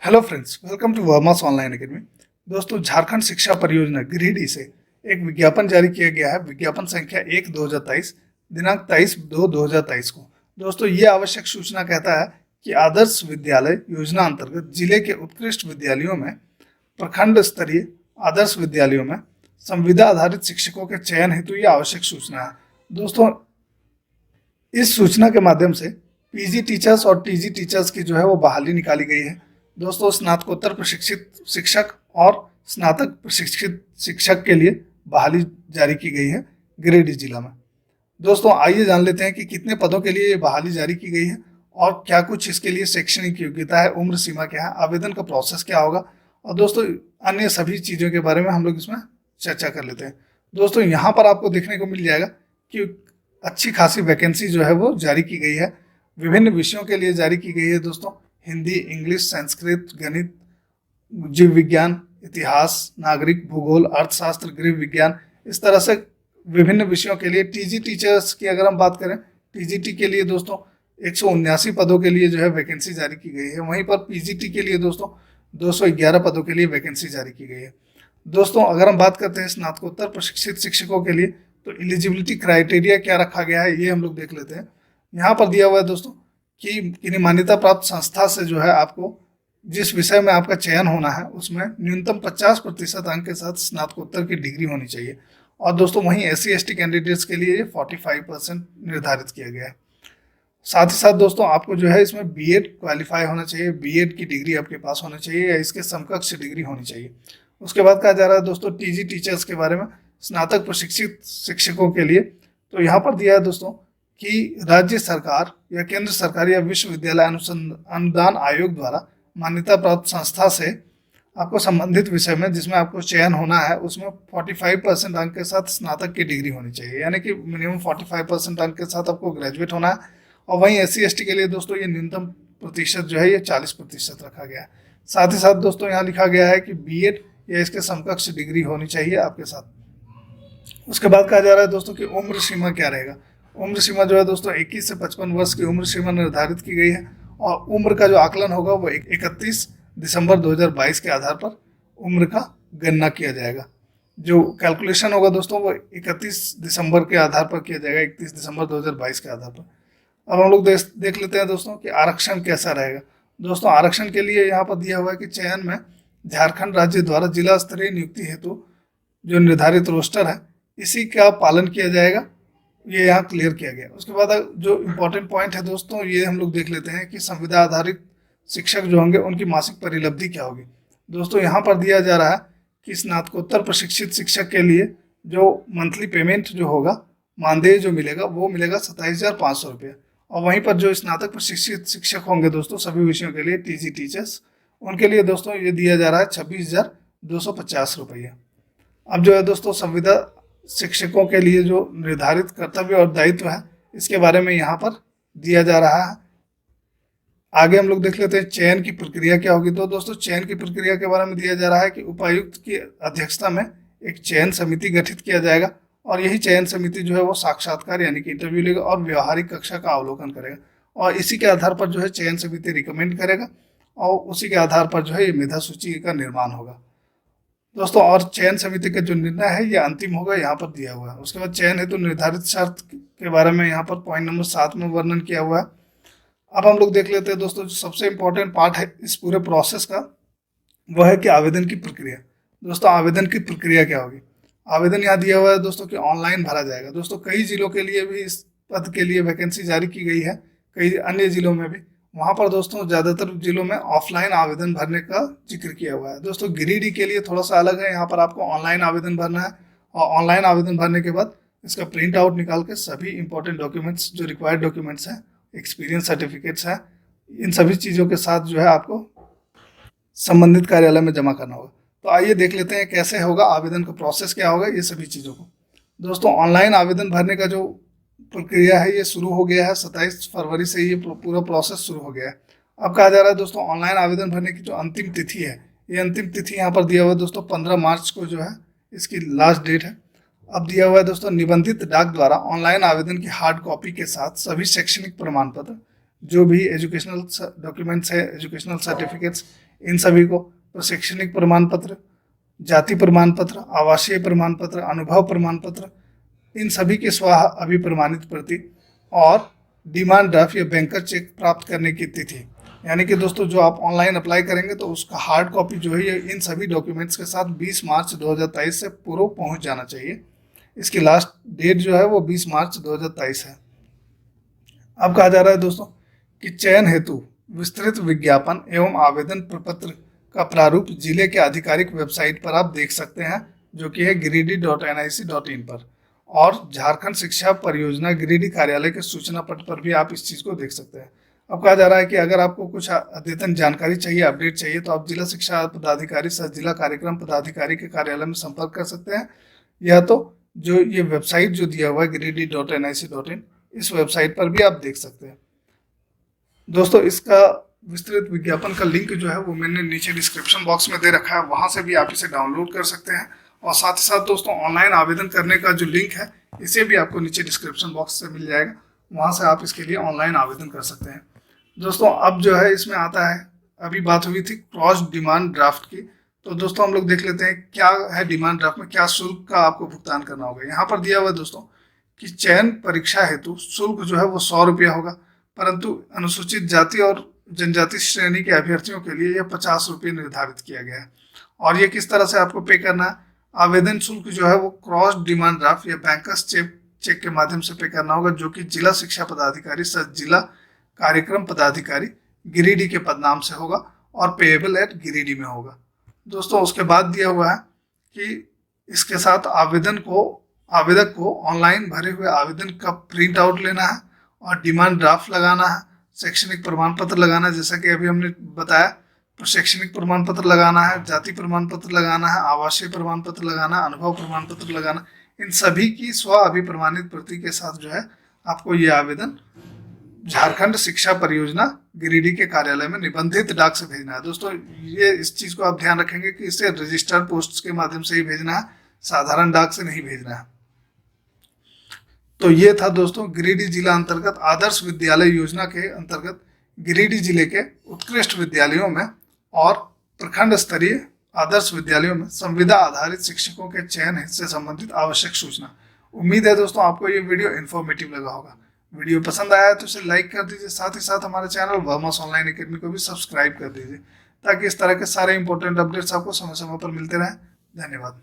Hello friends, welcome to Verma's online academy. दोस्तों, झारखंड शिक्षा परियोजना गिरिडीह से एक विज्ञापन जारी किया गया है। विज्ञापन संख्या 1/2023, दिनांक 23/2/2023 को। दोस्तों, ये आवश्यक सूचना कहता है कि आदर्श विद्यालय योजना अंतर्गत जिले के उत्कृष्ट विद्यालयों में, प्रखंड स्तरीय आदर्श विद्यालयों में संविदा आधारित शिक्षकों के चयन हेतु ये आवश्यक सूचना है। दोस्तों, इस सूचना के माध्यम से पीजी टीचर्स और टीजी टीचर्स की जो है वो बहाली निकाली गई है। दोस्तों, स्नातकोत्तर प्रशिक्षित शिक्षक और स्नातक प्रशिक्षित शिक्षक के लिए बहाली जारी की गई है गिरिडीह जिला में। दोस्तों, आइए जान लेते हैं कि कितने पदों के लिए ये बहाली जारी की गई है और क्या कुछ इसके लिए शैक्षणिक योग्यता है, उम्र सीमा क्या है, आवेदन का प्रोसेस क्या होगा, और दोस्तों अन्य सभी चीज़ों के बारे में हम लोग इसमें चर्चा कर लेते हैं। दोस्तों, यहाँ पर आपको देखने को मिल जाएगा कि अच्छी खासी वैकेंसी जो है वो जारी की गई है। विभिन्न विषयों के लिए जारी की गई है। दोस्तों, हिंदी, इंग्लिश, संस्कृत, गणित, जीव विज्ञान, इतिहास, नागरिक, भूगोल, अर्थशास्त्र, गृह विज्ञान, इस तरह से विभिन्न विषयों के लिए। टीजी टीचर्स की अगर हम बात करें, टीजीटी के लिए दोस्तों 179 पदों के लिए जो है वैकेंसी जारी की गई है। वहीं पर पीजीटी के लिए दोस्तों 211 पदों के लिए वैकेंसी जारी की गई है। दोस्तों, अगर हम बात करते हैं स्नातकोत्तर प्रशिक्षित शिक्षकों के लिए, तो एलिजिबिलिटी क्राइटेरिया क्या रखा गया है ये हम लोग देख लेते हैं। यहाँ पर दिया हुआ है दोस्तों कि किन्हीं मान्यता प्राप्त संस्था से जो है आपको जिस विषय में आपका चयन होना है उसमें न्यूनतम 50% अंक के साथ स्नातकोत्तर की डिग्री होनी चाहिए। और दोस्तों, वहीं SC/ST कैंडिडेट्स के लिए ये 45% निर्धारित किया गया है। साथ ही साथ दोस्तों, आपको जो है इसमें बीएड क्वालिफाई होना चाहिए, बीएड की डिग्री आपके पास होनी चाहिए या इसके समकक्ष डिग्री होनी चाहिए। उसके बाद कहा जा रहा है दोस्तों टीजी टीचर्स के बारे में, स्नातक प्रशिक्षित शिक्षकों के लिए। तो यहाँ पर दिया है दोस्तों कि राज्य सरकार या केंद्र सरकार या विश्वविद्यालय अनुदान आयोग द्वारा मान्यता प्राप्त संस्था से आपको संबंधित विषय में जिसमें आपको चयन होना है उसमें 45% अंक के साथ स्नातक की डिग्री होनी चाहिए, यानी कि मिनिमम 45% अंक के साथ आपको ग्रेजुएट होना है। और वहीं SC/ST के लिए दोस्तों ये न्यूनतम प्रतिशत जो है ये 40% रखा गया है। साथ ही साथ दोस्तों यहाँ लिखा गया है कि बीएड या इसके समकक्ष डिग्री होनी चाहिए आपके साथ। उसके बाद कहा जा रहा है दोस्तों कि उम्र सीमा क्या रहेगा। उम्र सीमा जो है दोस्तों 21 से 55 वर्ष की उम्र सीमा निर्धारित की गई है। और उम्र का जो आकलन होगा वो 31 दिसंबर 2022 के आधार पर उम्र का गणना किया जाएगा। जो कैलकुलेशन होगा दोस्तों वो 31 दिसंबर के आधार पर किया जाएगा, 31 दिसंबर 2022 के आधार पर। अब हम लोग देख लेते हैं दोस्तों कि आरक्षण कैसा रहेगा। दोस्तों, आरक्षण के लिए यहाँ पर दिया हुआ है कि चयन में झारखंड राज्य द्वारा जिला स्तरीय नियुक्ति हेतु जो निर्धारित रोस्टर है इसी का पालन किया जाएगा, ये यहाँ क्लियर किया गया। उसके बाद जो इम्पोर्टेंट पॉइंट है दोस्तों ये हम लोग देख लेते हैं कि संविदा आधारित शिक्षक जो होंगे उनकी मासिक परिलब्धि क्या होगी। दोस्तों, यहाँ पर दिया जा रहा है कि स्नातकोत्तर प्रशिक्षित शिक्षक के लिए जो मंथली पेमेंट जो होगा, मानदेय जो मिलेगा वो मिलेगा 27,500 रुपये। और वहीं पर जो स्नातक प्रशिक्षित शिक्षक होंगे दोस्तों सभी विषयों के लिए, टीजी टीचर्स, उनके लिए दोस्तों ये दिया जा रहा है 26,250 रुपये। अब जो है दोस्तों संविदा शिक्षकों के लिए जो निर्धारित कर्तव्य और दायित्व है इसके बारे में यहाँ पर दिया जा रहा है। आगे हम लोग देख लेते हैं चयन की प्रक्रिया क्या होगी। तो दोस्तों, चयन की प्रक्रिया के बारे में दिया जा रहा है कि उपायुक्त की अध्यक्षता में एक चयन समिति गठित किया जाएगा और यही चयन समिति जो है वो साक्षात्कार यानी कि इंटरव्यू लेगा और व्यवहारिक कक्षा का अवलोकन करेगा। और इसी के आधार पर जो है चयन समिति रिकमेंड करेगा और उसी के आधार पर जो है ये मेधा सूची का निर्माण होगा दोस्तों। और चयन समिति का जो निर्णय है ये अंतिम होगा, यहाँ पर दिया हुआ है। उसके बाद चयन हेतु निर्धारित शर्त के बारे में यहाँ पर पॉइंट नंबर 7 में वर्णन किया हुआ है। अब हम लोग देख लेते हैं दोस्तों जो सबसे इम्पोर्टेंट पार्ट है इस पूरे प्रोसेस का, वह है कि आवेदन की प्रक्रिया। दोस्तों, आवेदन की प्रक्रिया क्या होगी। आवेदन यहाँ दिया हुआ है दोस्तों कि ऑनलाइन भरा जाएगा। दोस्तों, कई जिलों के लिए भी इस पद के लिए वैकेंसी जारी की गई है, कई अन्य जिलों में भी। वहाँ पर दोस्तों ज़्यादातर जिलों में ऑफलाइन आवेदन भरने का जिक्र किया हुआ है। दोस्तों, गिरिडीह के लिए थोड़ा सा अलग है, यहाँ पर आपको ऑनलाइन आवेदन भरना है और ऑनलाइन आवेदन भरने के बाद इसका प्रिंट आउट निकाल के सभी इंपॉर्टेंट डॉक्यूमेंट्स जो रिक्वायर्ड डॉक्यूमेंट्स हैं, एक्सपीरियंस सर्टिफिकेट्स हैं, इन सभी चीज़ों के साथ जो है आपको संबंधित कार्यालय में जमा करना होगा। तो आइए देख लेते हैं कैसे होगा, आवेदन का प्रोसेस क्या होगा, ये सभी चीज़ों को। दोस्तों, ऑनलाइन आवेदन भरने का जो प्रक्रिया है ये शुरू हो गया है, 27 फरवरी से ये पूरा प्रोसेस शुरू हो गया है। अब कहा जा रहा है दोस्तों ऑनलाइन आवेदन भरने की जो अंतिम तिथि है, ये अंतिम तिथि यहाँ पर दिया हुआ है दोस्तों 15 मार्च को जो है इसकी लास्ट डेट है। अब दिया हुआ है दोस्तों निबंधित डाक द्वारा ऑनलाइन आवेदन की हार्ड कॉपी के साथ सभी शैक्षणिक प्रमाण पत्र, जो भी एजुकेशनल डॉक्यूमेंट्स है, एजुकेशनल सर्टिफिकेट्स, इन सभी को प्रशैक्षणिक प्रमाण पत्र, जाति प्रमाण पत्र, आवासीय प्रमाण पत्र, अनुभव प्रमाण पत्र, इन सभी के स्व अभिप्रमाणित प्रति और डिमांड ड्राफ्ट या बैंकर चेक प्राप्त करने की तिथि, यानी कि दोस्तों जो आप ऑनलाइन अप्लाई करेंगे तो उसका हार्ड कॉपी जो है ये इन सभी डॉक्यूमेंट्स के साथ 20 मार्च 2023 से पूर्व पहुंच जाना चाहिए। इसकी लास्ट डेट जो है वो 20 मार्च 2023 है। अब कहा जा रहा है दोस्तों कि चयन हेतु विस्तृत विज्ञापन एवं आवेदन प्रपत्र का प्रारूप जिले के आधिकारिक वेबसाइट पर आप देख सकते हैं, जो कि है गिरिडीह.nic.in पर, और झारखंड शिक्षा परियोजना गिरिडीह कार्यालय के सूचना पट पर भी आप इस चीज़ को देख सकते हैं। अब कहा जा रहा है कि अगर आपको कुछ अद्यतन जानकारी चाहिए, अपडेट चाहिए, तो आप जिला शिक्षा पदाधिकारी सह जिला कार्यक्रम पदाधिकारी के कार्यालय में संपर्क कर सकते हैं, या तो जो ये वेबसाइट जो दिया हुआ है गिरिडीह.nic.in, इस वेबसाइट पर भी आप देख सकते हैं। दोस्तों इसका विस्तृत विज्ञापन का लिंक जो है वो मैंने नीचे डिस्क्रिप्शन बॉक्स में दे रखा है, वहां से भी आप इसे डाउनलोड कर सकते हैं। और साथ ही साथ दोस्तों ऑनलाइन आवेदन करने का जो लिंक है इसे भी आपको नीचे डिस्क्रिप्शन बॉक्स से मिल जाएगा, वहां से आप इसके लिए ऑनलाइन आवेदन कर सकते हैं। दोस्तों अब जो है इसमें आता है, अभी बात हुई थी क्रॉस डिमांड ड्राफ्ट की, तो दोस्तों हम लोग देख लेते हैं क्या है डिमांड ड्राफ्ट में, क्या शुल्क का आपको भुगतान करना होगा। यहाँ पर दिया हुआ है दोस्तों कि चयन परीक्षा हेतु शुल्क जो है वो 100 रुपया होगा, परंतु अनुसूचित जाति और जनजाति श्रेणी के अभ्यर्थियों के लिए यह 50 रुपये निर्धारित किया गया है। और ये किस तरह से आपको पे करना है, आवेदन शुल्क जो है वो क्रॉस डिमांड ड्राफ्ट या बैंकर्स चेक के माध्यम से पे करना होगा, जो कि जिला शिक्षा पदाधिकारी सह जिला कार्यक्रम पदाधिकारी गिरिडीह के पदनाम से होगा और पेएबल एट गिरिडीह में होगा। दोस्तों उसके बाद दिया हुआ है कि इसके साथ आवेदक को ऑनलाइन भरे हुए आवेदन का प्रिंट आउट लेना है और डिमांड ड्राफ्ट लगाना है, शैक्षणिक प्रमाण पत्र लगाना है, जैसा कि अभी हमने बताया, शैक्षणिक प्रमाण पत्र लगाना है, जाति प्रमाण पत्र लगाना है, आवासीय प्रमाण पत्र लगाना है, अनुभव प्रमाण पत्र लगाना, इन सभी की स्व अभिप्रमाणित प्रति के साथ जो है आपको ये आवेदन झारखंड शिक्षा परियोजना गिरिडीह के कार्यालय में निबंधित डाक से भेजना है। दोस्तों ये इस चीज को आप ध्यान रखेंगे कि इसे रजिस्टर्ड पोस्ट के माध्यम से ही भेजना है, साधारण डाक से नहीं भेजना है। तो ये था दोस्तों गिरिडीह जिला अंतर्गत आदर्श विद्यालय योजना के अंतर्गत गिरिडीह जिले के उत्कृष्ट विद्यालयों में और प्रखंड स्तरीय आदर्श विद्यालयों में संविदा आधारित शिक्षकों के चयन से संबंधित आवश्यक सूचना। उम्मीद है दोस्तों आपको ये वीडियो इन्फॉर्मेटिव लगा होगा। वीडियो पसंद आया तो इसे लाइक कर दीजिए, साथ ही साथ हमारे चैनल वर्मास ऑनलाइन एकेडमी को भी सब्सक्राइब कर दीजिए, ताकि इस तरह के सारे इंपॉर्टेंट अपडेट्स आपको समय समय पर मिलते रहें। धन्यवाद।